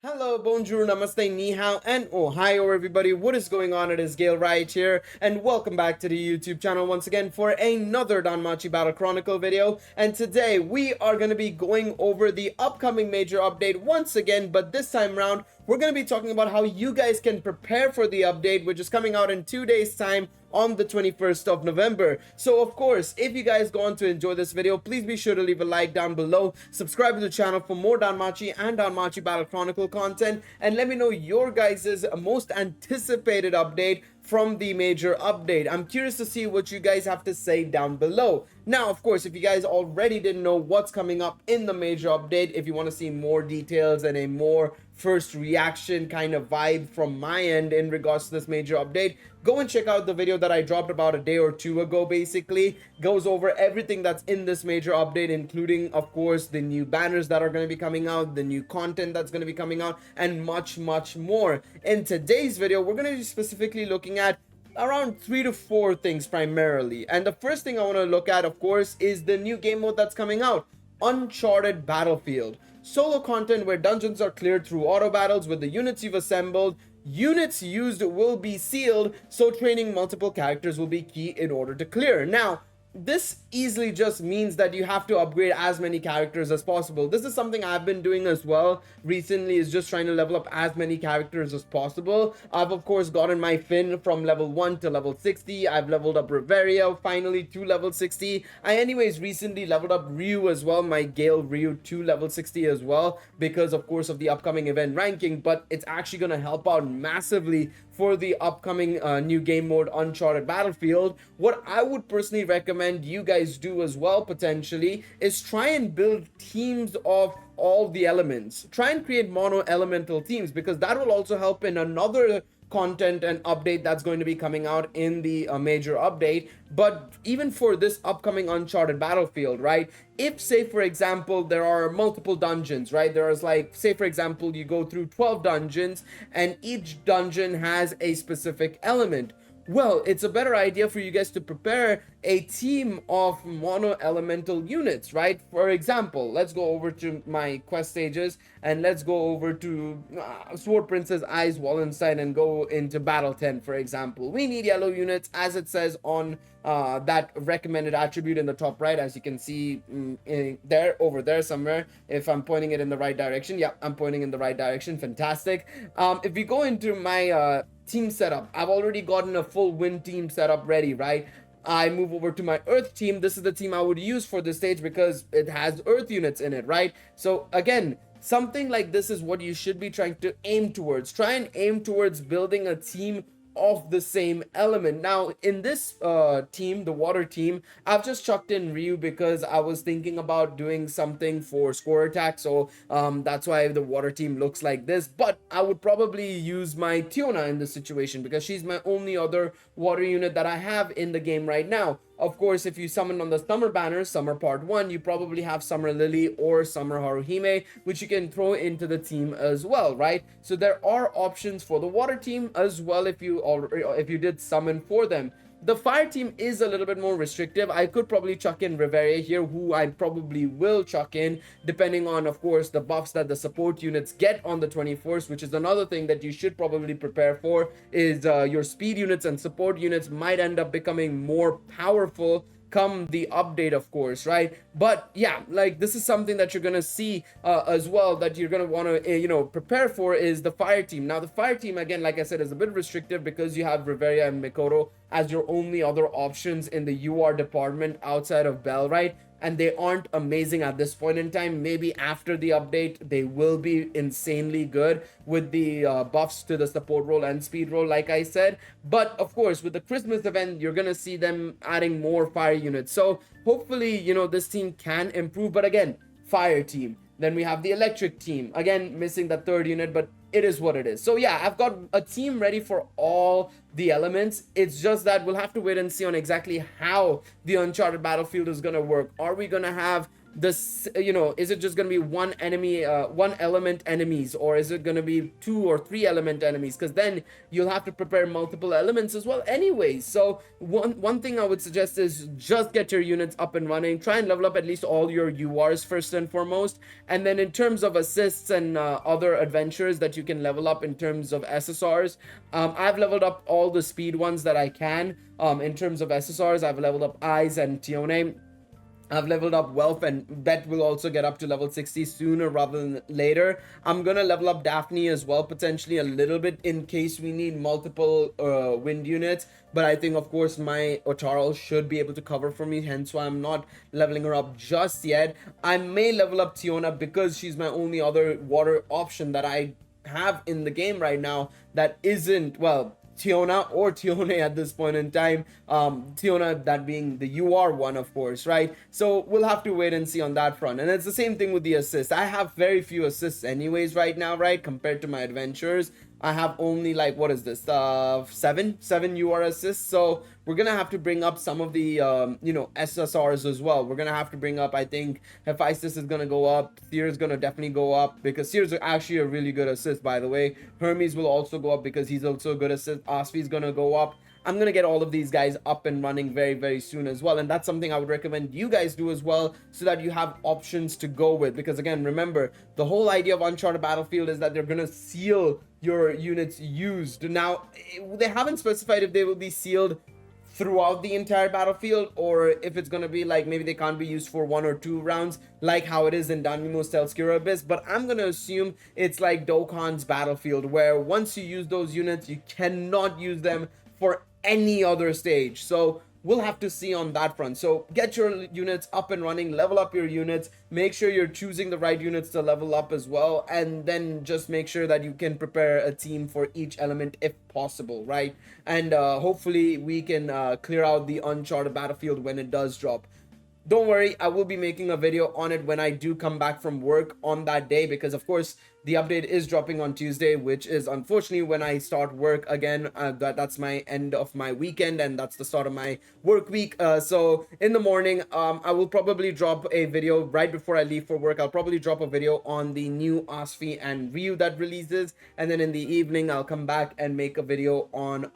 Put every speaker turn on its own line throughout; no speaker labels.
Hello, bonjour, namaste, ni hao, and ohio everybody. What is going on? It is Galeriot here, and welcome back to the YouTube channel once again for another Danmachi Battle Chronicle video. And today we are going to be going over the upcoming major update once again, but this time around we're going to be talking about how you guys can prepare for the update, which is coming out in 2 days time on the 21st of November. So of course, if you guys go on to enjoy this video, please be sure to leave a like down below, subscribe to the channel for more Danmachi and Danmachi Battle Chronicle content, and let me know your guys' most anticipated update from the major update. I'm curious to see what you guys have to say down below. Now, of course, if you guys already didn't know what's coming up in the major update, if you want to see more details and a more first reaction kind of vibe from my end in regards to this major update, go and check out the video that I dropped about a day or two ago. Basically goes over everything that's in this major update, including of course the new banners that are going to be coming out, the new content that's going to be coming out, and much more. In today's video, we're going to be specifically looking at around 3 to 4 things primarily. And the first thing I want to look at, of course, is the new game mode that's coming out, Uncharted Battlefield. Solo content where dungeons are cleared through auto battles with the units you've assembled. Units used will be sealed, so training multiple characters will be key in order to clear. Now, this easily just means that you have to upgrade as many characters as possible. This is something I've been doing as well recently, is just trying to level up as many characters as possible. I've of course gotten my Finn from level 1 to level 60. I've leveled up Riveria finally to level 60. I anyways recently leveled up Ryu as well, my Gale Ryu to level 60 as well, because of course of the upcoming event ranking, but it's actually going to help out massively for the upcoming new game mode Uncharted Battlefield. What I would personally recommend you guys do as well potentially is try and build teams of all the elements. Try and create mono elemental teams, because that will also help in another content and update that's going to be coming out in the major update. But even for this upcoming Uncharted Battlefield, right, if say for example there are multiple dungeons, right, there's like, say for example you go through 12 dungeons and each dungeon has a specific element, well, it's a better idea for you guys to prepare a team of mono elemental units, right? For example, let's go over to my quest stages and let's go over to Sword Princess Eyes Wallenstein and go into Battle 10, for example. We need yellow units, as it says on that recommended attribute in the top right, as you can see there, over there somewhere, if I'm pointing it in the right direction. Yeah, I'm pointing in the right direction. Fantastic. If we go into my team setup, I've already gotten a full win team setup ready, right? I move over to my earth team. This is the team I would use for this stage because it has earth units in it, right? So again, something like this is what you should be trying to aim towards. Try and aim towards building a team of the same element. Now in this team, the water team, I've just chucked in Ryu because I was thinking about doing something for score attack, so that's why the water team looks like this. But I would probably use my Tiona in this situation because she's my only other water unit that I have in the game right now. Of course, if you summon on the summer banner, Summer Part 1, you probably have Summer Lily or Summer Haruhime, which you can throw into the team as well, right? So there are options for the water team as well if you did summon for them. The fire team is a little bit more restrictive. I could probably chuck in Riveria here, who I probably will chuck in, depending on, of course, the buffs that the support units get on the 21st, which is another thing that you should probably prepare for, is your speed units and support units might end up becoming more powerful come the update, of course, right? But yeah, like this is something that you're gonna see as well, that you're gonna want to prepare for, is the fire team. Now the fire team, again, like I said, is a bit restrictive because you have Riveria and Mikoto as your only other options in the UR department outside of Bell, right? And they aren't amazing at this point in time. Maybe after the update they will be insanely good with the buffs to the support role and speed role, like I said. But of course with the Christmas event you're gonna see them adding more fire units, so hopefully this team can improve. But again, fire team. Then we have the electric team, again missing the third unit, but it is what it is. So yeah, I've got a team ready for all the elements. It's just that we'll have to wait and see on exactly how the Uncharted Battlefield is going to work. Are we going to have this, is it just going to be one enemy, one element enemies, or is it going to be 2 or 3 element enemies? Because then you'll have to prepare multiple elements as well anyways. So one thing I would suggest is just get your units up and running. Try and level up at least all your URs first and foremost, and then in terms of assists and other adventures that you can level up in terms of SSRs, I've leveled up all the speed ones that I can. In terms of SSRs, I've leveled up Eyes and Tione. I've leveled up Wealth, and Bet will also get up to level 60 sooner rather than later. I'm gonna level up Daphne as well, potentially a little bit, in case we need multiple wind units. But I think, of course, my Otaral should be able to cover for me, hence why I'm not leveling her up just yet. I may level up Tiona because she's my only other water option that I have in the game right now that isn't, well, Tiona or Tione at this point in time. Tiona, that being the UR one, of course, right? So we'll have to wait and see on that front. And it's the same thing with the assists. I have very few assists anyways right now, right? Compared to my adventures, I have only, like, what is this? Seven UR assists. So we're gonna have to bring up some of the SSRs as well. We're gonna have to bring up, I think, Hephaestus is gonna go up, Seer is gonna definitely go up, because Seer's actually a really good assist, by the way. Hermes will also go up because he's also a good assist. Osfi is gonna go up. I'm gonna get all of these guys up and running very, very soon as well, and that's something I would recommend you guys do as well, so that you have options to go with. Because again, remember, the whole idea of Uncharted Battlefield is that they're gonna seal your units used. Now, they haven't specified if they will be sealed throughout the entire battlefield, or if it's gonna be like maybe they can't be used for 1 or 2 rounds like how it is in Danmachi's Telskira Abyss. But I'm gonna assume it's like Dokkan's Battlefield, where once you use those units, you cannot use them for any other stage. So we'll have to see on that front. So get your units up and running, level up your units, make sure you're choosing the right units to level up as well, and then just make sure that you can prepare a team for each element if possible, right? And hopefully we can clear out the Uncharted Battlefield when it does drop. Don't worry, I will be making a video on it when I do come back from work on that day, because of course the update is dropping on Tuesday, which is unfortunately when I start work again. That's my end of my weekend, and that's the start of my work week. So in the morning, I will probably drop a video right before I leave for work. I'll probably drop a video on the new Osfi and Ryu that releases, and then in the evening I'll come back and make a video on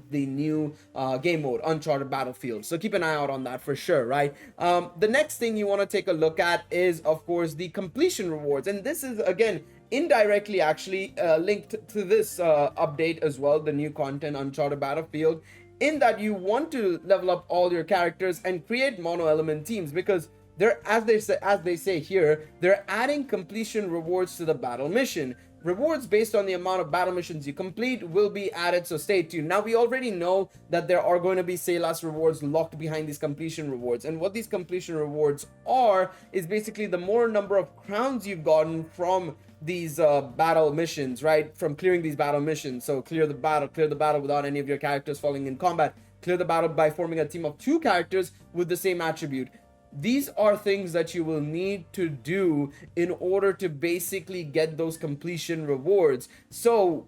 the new game mode, Uncharted Battlefield. So keep an eye out on that for sure, right? The next thing you want to take a look at is, of course, the completion rewards, and this is again indirectly actually linked to this update as well, the new content Uncharted Battlefield, in that you want to level up all your characters and create mono element teams, because they're, as they say here, they're adding completion rewards to the battle mission. Rewards based on the amount of battle missions you complete will be added, so stay tuned. Now, we already know that there are going to be Salas rewards locked behind these completion rewards, and what these completion rewards are is basically the more number of crowns you've gotten from these battle missions, right? From clearing these battle missions. So clear the battle without any of your characters falling in combat, clear the battle by forming a team of 2 characters with the same attribute. These are things that you will need to do in order to basically get those completion rewards. So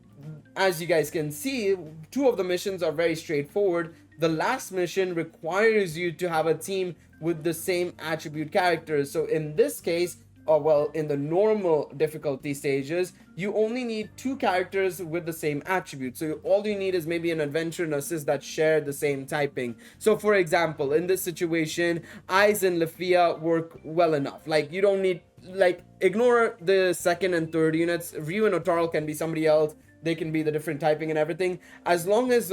as you guys can see, 2 of the missions are very straightforward. The last mission requires you to have a team with the same attribute characters. So in this case, well, in the normal difficulty stages, you only need 2 characters with the same attribute. So all you need is maybe an adventure and assist that share the same typing. So for example, in this situation, Eyes and Lafia work well enough. Like, you don't need, like, ignore the second and third units. Ryu and Otaral can be somebody else. They can be the different typing and everything. As long as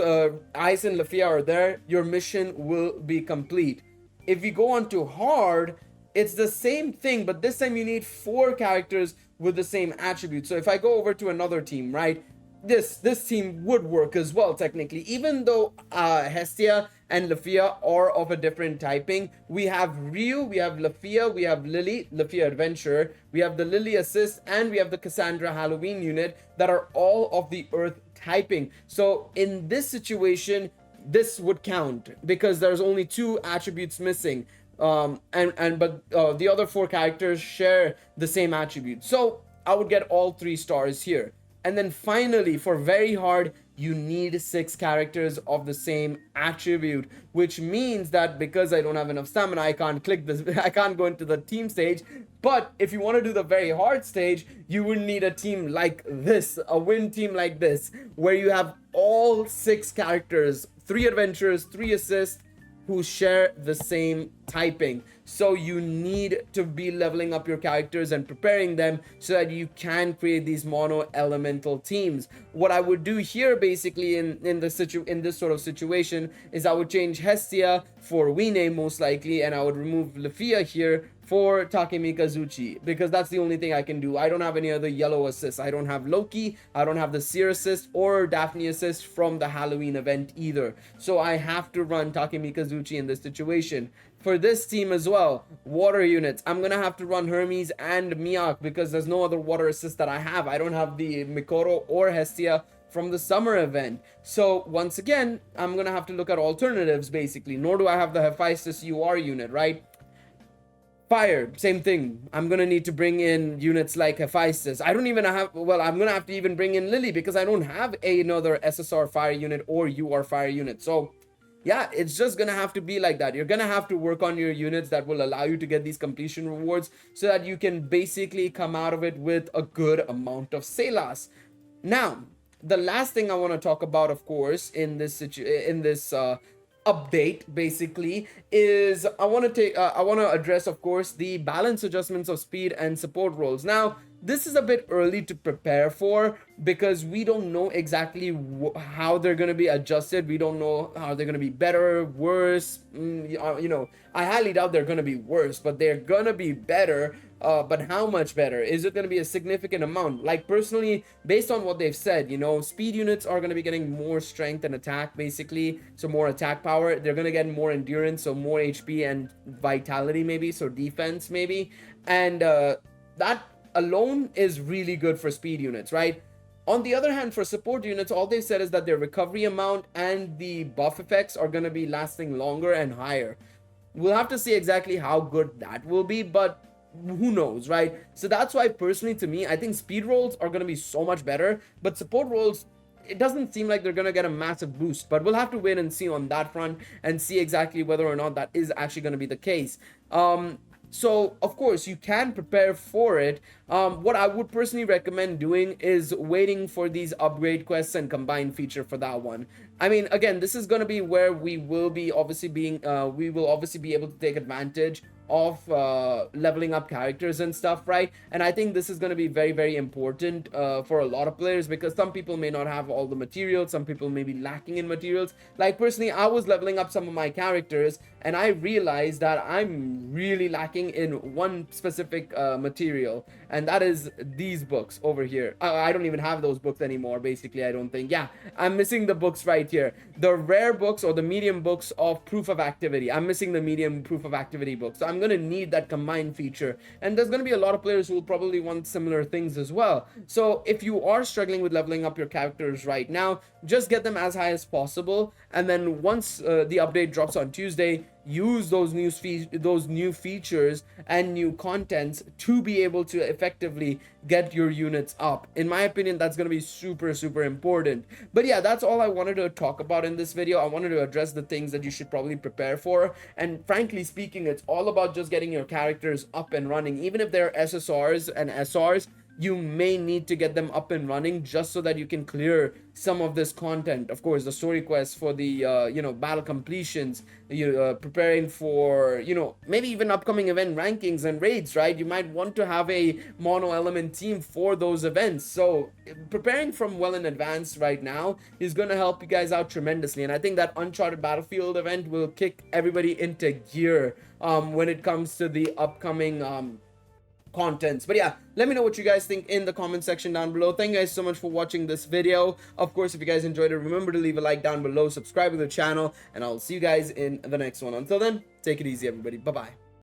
Eyes and Lafia are there, your mission will be complete. If you go on to hard, it's the same thing, but this time you need 4 characters with the same attribute. So if I go over to another team, right, this team would work as well technically, even though Hestia and Lafia are of a different typing. We have Ryu, we have Lafia, we have Lily, Lafia Adventurer, we have the Lily Assist, and we have the Cassandra Halloween unit that are all of the Earth typing. So in this situation, this would count because there's only 2 attributes missing. But the other 4 characters share the same attribute. So I would get all 3 stars here. And then finally, for very hard, you need 6 characters of the same attribute, which means that because I don't have enough stamina, I can't click this, I can't go into the team stage. But if you want to do the very hard stage, you would need a team like this, a win team like this, where you have all 6 characters, 3 adventurers, 3 assists, who share the same typing. So you need to be leveling up your characters and preparing them so that you can create these mono elemental teams. What I would do here basically in this sort of situation is I would change Hestia for Wine most likely, and I would remove Lafia here for Takemikazuchi, because that's the only thing I can do. I don't have any other yellow assists. I don't have Loki, I don't have the Seer assist or Daphne assist from the Halloween event either. So I have to run Takemikazuchi in this situation. For this team as well, water units, I'm gonna have to run Hermes and Miak because there's no other water assist that I have. I don't have the Mikoro or Hestia from the summer event. So once again, I'm gonna have to look at alternatives basically. Nor do I have the Hephaestus UR unit, right? Fire, same thing. I'm gonna need to bring in units like Hephaestus. I don't even have, well, I'm gonna have to even bring in Lily because I don't have another SSR fire unit or UR fire unit. So yeah, it's just gonna have to be like that. You're gonna have to work on your units that will allow you to get these completion rewards so that you can basically come out of it with a good amount of Selas. Now, the last thing I want to talk about, of course, in this update basically is I want to address, of course, the balance adjustments of speed and support roles. Now, this is a bit early to prepare for because we don't know exactly how they're going to be adjusted. We don't know how they're going to be better, worse. You know, I highly doubt they're going to be worse, but they're going to be better. But how much better? Is it going to be a significant amount? Like personally, based on what they've said, you know, speed units are going to be getting more strength and attack basically, so more attack power. They're going to get more endurance, so more HP and vitality maybe, so defense maybe, and that alone is really good for speed units, right? On the other hand, for support units, all they've said is that their recovery amount and the buff effects are going to be lasting longer and higher. We'll have to see exactly how good that will be, but who knows, right? So that's why personally, to me, I think speed rolls are going to be so much better, but support rolls, it doesn't seem like they're going to get a massive boost, but we'll have to wait and see on that front and see exactly whether or not that is actually going to be the case. So of course you can prepare for it. What I would personally recommend doing is waiting for these upgrade quests and combined feature for that one. I mean, again, this is going to be where we will be obviously being we will obviously be able to take advantage of leveling up characters and stuff, right? And I think this is going to be very, very important for a lot of players because some people may not have all the materials, some people may be lacking in materials. Like personally, I was leveling up some of my characters and I realized that I'm really lacking in one specific material, and that is these books over here. I don't even have those books anymore basically, I don't think. Yeah, I'm missing the books right here, the rare books or the medium books of proof of activity. I'm missing the medium proof of activity book, so I'm gonna need that combined feature, and there's gonna be a lot of players who will probably want similar things as well. So if you are struggling with leveling up your characters right now, just get them as high as possible, and then once the update drops on Tuesday, use those new features and new contents to be able to effectively get your units up. In my opinion, that's going to be super, super important. But yeah, that's all I wanted to talk about in this video. I wanted to address the things that you should probably prepare for, and frankly speaking, it's all about just getting your characters up and running. Even if they're SSRs and SRs, you may need to get them up and running just so that you can clear some of this content. Of course, the story quests for the you know, battle completions, preparing for, you know, maybe even upcoming event rankings and raids, right? You might want to have a mono element team for those events. So preparing from well in advance right now is going to help you guys out tremendously, and I think that Uncharted Battlefield event will kick everybody into gear when it comes to the upcoming contents. But yeah, let me know what you guys think in the comment section down below. Thank you guys so much for watching this video. Of course, if you guys enjoyed it, remember to leave a like down below, subscribe to the channel, and I'll see you guys in the next one. Until then, take it easy, everybody. Bye bye.